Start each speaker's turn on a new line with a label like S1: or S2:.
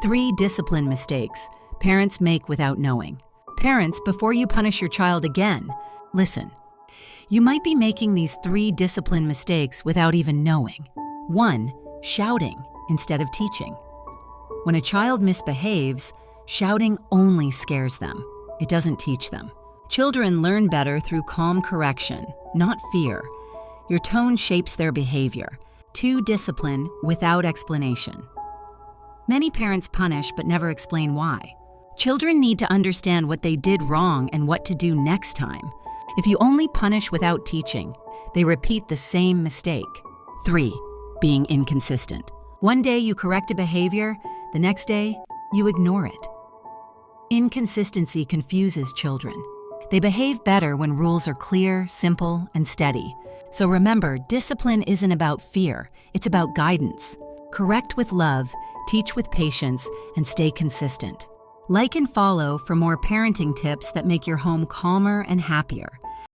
S1: 3 discipline mistakes parents make without knowing. Parents, before you punish your child again, listen. You might be making these 3 discipline mistakes without even knowing. 1. Shouting instead of teaching. When a child misbehaves, shouting only scares them. It doesn't teach them. Children learn better through calm correction, not fear. Your tone shapes their behavior. 2. Discipline without explanation. Many parents punish but never explain why. Children need to understand what they did wrong and what to do next time. If you only punish without teaching, they repeat the same mistake. 3. Being inconsistent. One day you correct a behavior, the next day you ignore it. Inconsistency confuses children. They behave better when rules are clear, simple, and steady. So remember, discipline isn't about fear, it's about guidance. Correct with love, teach with patience, and stay consistent. Like and follow for more parenting tips that make your home calmer and happier.